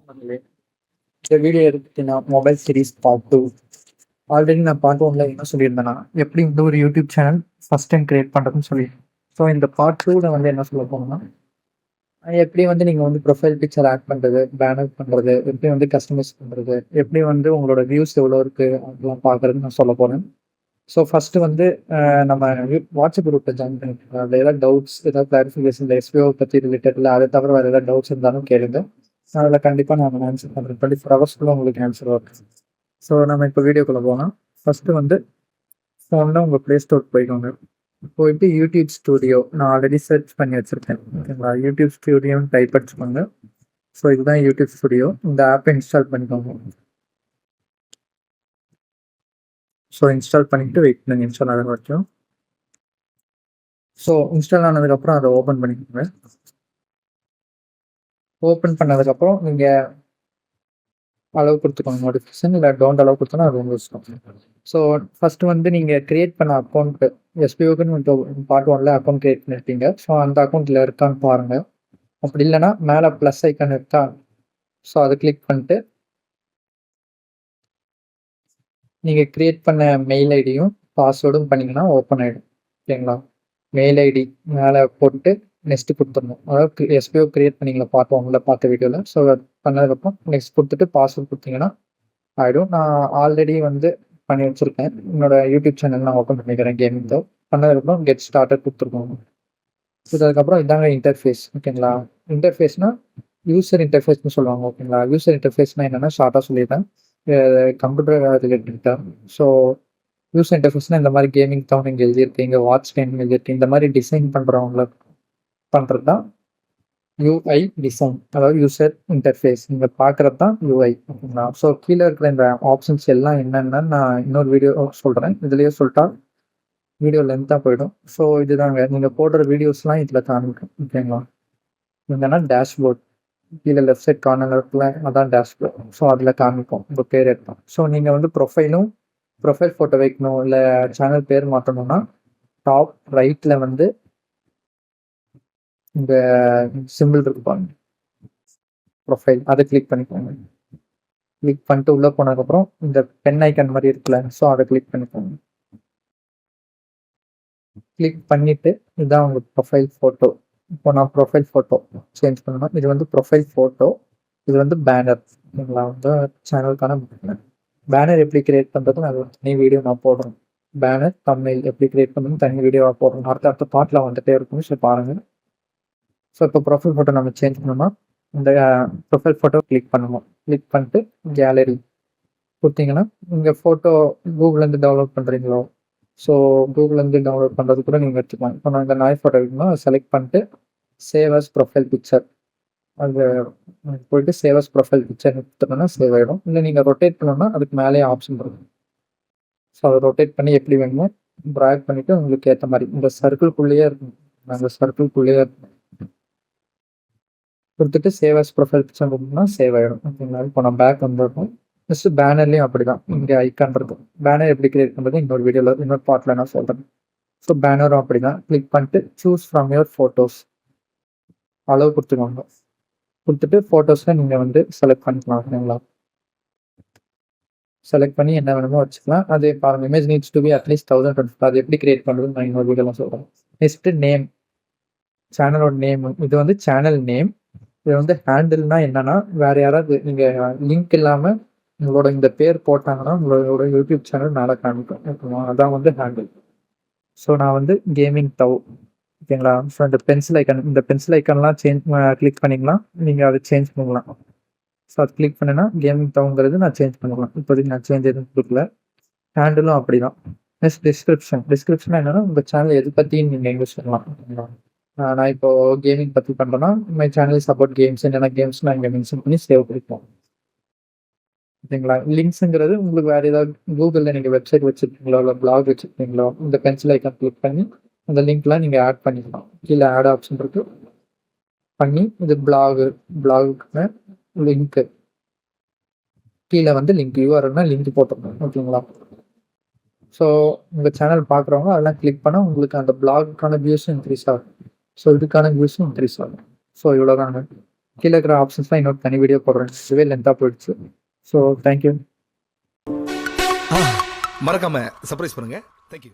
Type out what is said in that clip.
பண்ணலே. இந்த வீடியோ எடுத்துட்டீங்கன்னா mobile series part 2. Already நான் பார்ட் 1ல என்ன சொல்லியிருந்தேன்னா, எப்படி வந்து ஒரு YouTube channel first time create பண்ணுறதுன்னு சொல்லியிருந்தேன். ஸோ இந்த பார்ட் 2ல வந்து என்ன சொல்ல போனோம்னா, எப்படி வந்து நீங்கள் வந்து ப்ரொஃபைல் பிக்சர் ஆட் பண்ணுறது, பேனர் பண்ணுறது, எப்படி வந்து கஸ்டமைஸ் பண்ணுறது, எப்படி வந்து உங்களோட வியூஸ் எவ்வளோ இருக்குது அதெல்லாம் பார்க்குறதுன்னு நான் சொல்ல போகிறேன். ஸோ ஃபஸ்ட்டு வந்து நம்ம வாட்ஸ்அப் குரூப்பில் ஜாயின் பண்ணிக்கலாம். அதில் ஏதாவது டவுட்ஸ், ஏதாவது கிளாரிஃபிகேஷன் இந்த எஸ்பிஓ பற்றி ரிலேட்டட் இல்லை அதை தவிர வேறு ஏதாவது டவுட்ஸ் இருந்தாலும் கேளுங்க. அதில் கண்டிப்பாக நான் ஆன்சர் பண்ணுறேன். 24 ஹவர்ஸ்க்குள்ள உங்களுக்கு ஆன்சர் வரும். ஸோ நம்ம இப்போ வீடியோக்குள்ளே போகலாம். ஃபஸ்ட்டு வந்து ஃபோனில் உங்கள் ப்ளே ஸ்டோர் போய்க்கோங்க. போயிட்டு யூடியூப் ஸ்டூடியோ நான் ஆல்ரெடி சர்ச் பண்ணி வச்சுருக்கேன். ஓகேங்களா? யூடியூப் ஸ்டூடியோன்னு டைப் அடிச்சுக்கோங்க. ஸோ இதுதான் யூடியூப் ஸ்டூடியோ. இந்த ஆப்பை இன்ஸ்டால் பண்ணிக்கோங்க. ஸோ இன்ஸ்டால் பண்ணிவிட்டு வெயிட் பண்ணுங்க இன்ஸ்டால் ஆகிற வரைக்கும். ஸோ இன்ஸ்டால் ஆனதுக்கப்புறம் அதை ஓப்பன் பண்ணிக்கோங்க. ஓப்பன் பண்ணதுக்கப்புறம் நீங்கள் அளவு கொடுத்துக்கோங்க நோட்டிஃபிகேஷன், இல்லை டோன்ட் அளவு கொடுத்தோன்னா அது உங்கள் இஷ்டம். ஸோ ஃபஸ்ட்டு வந்து நீங்கள் க்ரியேட் பண்ண அக்கௌண்ட்டு எஸ்பிஓக்குன்னு பார்ட் 1ல் அக்கௌண்ட் க்ரியேட் பண்ணியிருப்பீங்க. ஸோ அந்த அக்கௌண்ட்டில் இருக்கான்னு பாருங்கள். அப்படி இல்லைன்னா மேலே ப்ளஸ் ஐக்கான் இருக்கா, ஸோ அதை கிளிக் பண்ணிட்டு நீங்கள் க்ரியேட் பண்ண மெயில் ஐடியும் பாஸ்வேர்டும் பண்ணிங்கன்னா ஓப்பன் ஆகிடும். ஓகேங்களா? மெயில் ஐடி மேலே போட்டு நெக்ஸ்ட்டு கொடுத்துடணும். அதாவது எஸ்பிஓ க்ரியேட் பண்ணிங்களா பார்ட் 1ல் பார்த்த வீடியோவில். ஸோ அது பண்ணதுக்கப்புறம் நெக்ஸ்ட் கொடுத்துட்டு பாஸ்வேர்ட் கொடுத்தீங்கன்னா ஆகிடும். நான் ஆல்ரெடி வந்து பண்ணி வச்சுருக்கேன். என்னோட யூடியூப் சேனல் நான் ஓப்பன் பண்ணிக்கிறேன் கேமிங் தோ. பண்ணதுக்கப்புறம் கெட் ஸ்டார்டட் கொடுத்துருக்கோம். அதுக்கப்புறம் இதாங்க இன்டர்ஃபேஸ். ஓகேங்களா? இன்டர்ஃபேஸ்னால் யூசர் இன்டர்ஃபேஸ்னு சொல்லுவாங்க. ஓகேங்களா? யூசர் இன்டர்ஃபேஸ்னால் என்னென்னா ஷார்ட்டாக சொல்லிடுறேன். Computer related. ஸோ யூசர் இன்டர்ஃபேஸ்னால் இந்த மாதிரி கேமிங் டவுன் இங்கே எழுதியிருக்கீங்க, வாட்ச் டைம் எழுதியிருக்கு, இந்த மாதிரி டிசைன் பண்ணுறவங்கள பண்ணுறது தான் யூஐ டிசைன். அதாவது யூசர் இன்டர்ஃபேஸ் நீங்கள் பார்க்குறது தான் யூஐ. ஓகேங்களா? ஸோ கீழே இருக்கிற இந்த ஆப்ஷன்ஸ் எல்லாம் என்னென்னு நான் இன்னொரு வீடியோ சொல்கிறேன். இதுலேயே சொல்லிட்டா வீடியோ லென்த்தாக போயிடும். ஸோ இதுதாங்க நீங்கள் போடுற வீடியோஸ்லாம் இதில் காமிக்கும். ஓகேங்களா? என்னென்னா டேஷ்போர்ட் கீழே லெஃப்ட் சைட் கார்னரில் இருக்குல்ல, அதான் டேஷ்போர்ட். ஸோ அதில் காமிக்கும் உங்கள் பேர் எடுப்போம். ஸோ நீங்கள் வந்து ப்ரொஃபைல் ஃபோட்டோ வைக்கணும், இல்லை சேனல் பேர் மாற்றணும்னா டாப் ரைட்டில் வந்து இந்த சிம்பிள் இருக்கு பாருங்க, ப்ரொஃபைல், அதை கிளிக் பண்ணிக்கோங்க. கிளிக் பண்ணிட்டு உள்ளே போனதுக்கப்புறம் இந்த பென் ஐக்கன் மாதிரி இருக்குல்ல, ஸோ அதை கிளிக் பண்ணிக்கோங்க. கிளிக் பண்ணிவிட்டு இதுதான் உங்கள் ப்ரொஃபைல் ஃபோட்டோ. இப்போ நான் ப்ரொஃபைல் ஃபோட்டோ சேஞ்ச் பண்ணணும். இது வந்து ப்ரொஃபைல் ஃபோட்டோ, இது வந்து பேனர். ஓகேங்களா? வந்து சேனலுக்கான பேனர் எப்படி கிரியேட் பண்ணுறது அது ஒரு தனி வீடியோ நான் போடுறேன். பேனர் தம்ப்நெயில் எப்படி கிரியேட் பண்ணணும்னு தனி வீடியோவாக போடுறோம். அடுத்த பார்ட்டில் வந்துகிட்டே இருக்கும். ஸோ பாருங்கள். ஸோ இப்போ ப்ரொஃபைல் ஃபோட்டோ நம்ம சேஞ்ச் பண்ணோம்னா இந்த ப்ரொஃபைல் ஃபோட்டோ கிளிக் பண்ணணும். கிளிக் பண்ணிட்டு கேலரி கொடுத்தீங்கன்னா இங்கே ஃபோட்டோ கூகுள்லேருந்து டவுன்லோட் பண்ணுறீங்களோ, ஸோ கூகுள்லேருந்து டவுன்லோட் பண்ணுறது கூட நீங்கள் எடுத்துக்கலாம். இப்போ நான் இந்த நாய் ஃபோட்டோ இருக்குன்னா செலக்ட் பண்ணிட்டு சேவ் அஸ் ப்ரொஃபைல் பிக்சர், அது போயிட்டு சேவ் அஸ் ப்ரொஃபைல் பிக்சர் எடுத்துட்டோம்னா சேவ் ஆகிடும். இல்லை நீங்கள் ரொட்டேட் பண்ணோம்னா அதுக்கு மேலேயே ஆப்ஷன் இருக்கும். ஸோ அதை ரொட்டேட் பண்ணி எப்படி வேணுமோ ட்ராக் பண்ணிவிட்டு உங்களுக்கு ஏற்ற மாதிரி இந்த சர்க்கிள்குள்ளேயே இருக்கும். அந்த சர்க்கிள்குள்ளேயே இருக்கும் கொடுத்துட்டு சேவ் அஸ் ப்ரொஃபைல் பிக்சர் கொடுத்தோம்னா சேவ் ஆகிடும். ஓகேங்களா? இப்போ நான் பேக் வந்துருக்கோம். நெக்ஸ்ட் பேனர்லேயும் அப்படி தான். இங்கே ஐக்கான் இருக்கும். பேனர் எப்படி கிரியேட் பண்ணுறது இன்னொரு வீடியோவில் இன்னொரு பார்ட்டில் நான் சொல்கிறேன். ஸோ பேனரும் அப்படி தான். கிளிக் பண்ணிட்டு சூஸ் ஃப்ரம் யுவர் ஃபோட்டோஸ் அளவு கொடுத்துக்கோங்க. கொடுத்துட்டு ஃபோட்டோஸில் நீங்கள் வந்து செலக்ட் பண்ணிக்கலாம். ஓகேங்களா? செலக்ட் பண்ணி என்ன வேணுமோ வச்சுக்கலாம். அது பாருங்கள், image needs to be at least 1024. அது எப்படி கிரியேட் பண்ணுறதுன்னு நான் இன்னொரு வீடியோலாம் சொல்கிறேன். நெக்ஸ்ட்டு நேம், சேனலோட நேம். இது வந்து சேனல் நேம். இது வந்து ஹேண்டில்னா என்னன்னா, வேறு யாராவது நீங்கள் லிங்க் இல்லாமல் உங்களோட இந்த பேர் போட்டாங்கன்னா உங்களோட யூடியூப் சேனல் மேலே காமிக்கும். ஓகேவா? அதான் வந்து ஹேண்டில். ஸோ நான் வந்து கேமிங் தவ். ஓகேங்களா? ஸோ இந்த பென்சில் ஐக்கான்லாம் கிளிக் பண்ணிங்கன்னா நீங்கள் அதை சேஞ்ச் பண்ணலாம். ஸோ அது கிளிக் பண்ணினா கேமிங் தவுங்கிறது நான் சேஞ்ச் பண்ணிக்கலாம். இப்போதைக்கு நான் சேஞ்ச் எதுவும் கொடுக்கல. ஹேண்டிலும் அப்படி தான். நெக்ஸ்ட் டிஸ்கிரிப்ஷன் என்னன்னா உங்கள் சேனல் எது பற்றியும் நீங்கள் யூஸ் பண்ணலாம். ஓகேங்களா? நான் இப்போ கேமிங் பற்றி பண்ணுறேன்னா மை சேனல் சப்போர்ட் கேம்ஸ், என்னென்ன கேம்ஸ் நான் இங்கே மென்ஷன் பண்ணி சேவ் பண்ணிப்போம். ஓகேங்களா? லிங்க்ஸுங்கிறது உங்களுக்கு வேறு ஏதாவது கூகுளில் நீங்கள் வெப்சைட் வச்சுருக்கீங்களோ, இல்லை பிளாக் வச்சுருக்கீங்களோ, இந்த பென்சில் ஐக்கான் கிளிக் பண்ணி அந்த லிங்க்லாம் நீங்கள் ஆட் பண்ணிக்கலாம். கீழே ஆட் ஆப்ஷன் இருக்கு, பண்ணி இது பிளாகுக்கு லிங்க்கு கீழே வந்து லிங்க் யூஆர்எல்னா லிங்க் போட்டுருக்கோம். ஓகேங்களா? ஸோ உங்கள் சேனல் பார்க்குறவங்க அதெல்லாம் கிளிக் பண்ணால் உங்களுக்கு அந்த பிளாகுக்கான வியூஸும் இன்க்ரீஸ் ஆகும். ஸோ இதுக்கான வியூஸும் இன்க்ரீஸ் ஆகும். ஸோ இவ்வளோதாங்க. கீழ இருக்கிற ஆப்ஷன்ஸ்லாம் இன்னொரு தனி வீடியோ போடுறேன். இதுவே லென்த்தா போயிடுச்சு. So thank you. மறக்காம சர்ப்ரைஸ் பண்ணுங்க. தேங்க்யூ.